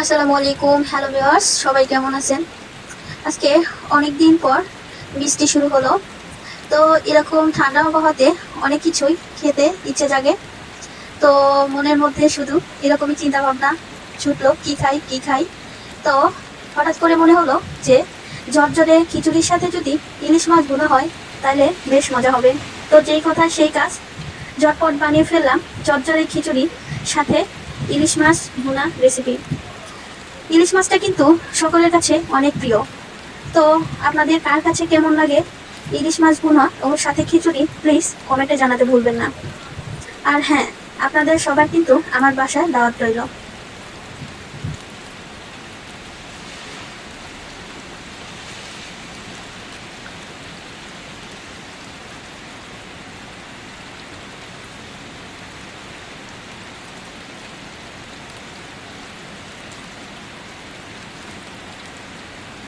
আসসালামু আলাইকুম। Hello viewers, সবাই কেমন আছেন? আজকে অনেক দিন পর বৃষ্টি শুরু হলো। তো এরকম ঠান্ডা আবহাওয়াতে অনেক কিছুই খেতে ইচ্ছে জাগে। তো মনের মধ্যে শুধু এরকমই চিন্তা ভাবনা ছুটলো, কি খাই কি খাই। তো হঠাৎ করে মনে হলো যে ঝরঝরে খিচুড়ির সাথে যদি ইলিশ মাছ ভুনা হয় তাহলে বেশ মজা হবে। তো যেই কথা সেই কাজ, ঝটপট বানিয়ে ফেললাম ঝরঝরে খিচুড়ি সাথে ইলিশ মাছ ভুনা রেসিপি। ইলিশ মাছটা কিন্তু সকলের কাছে অনেক প্রিয়। তো আপনাদের কার কাছে কেমন লাগে ইলিশ মাছ ভুনা ও সাথে খিচুড়ি, প্লিজ কমেন্টে জানাতে ভুলবেন না। আর হ্যাঁ, আপনাদের সবার কিন্তু আমার বাসায় দাওয়াত রইল।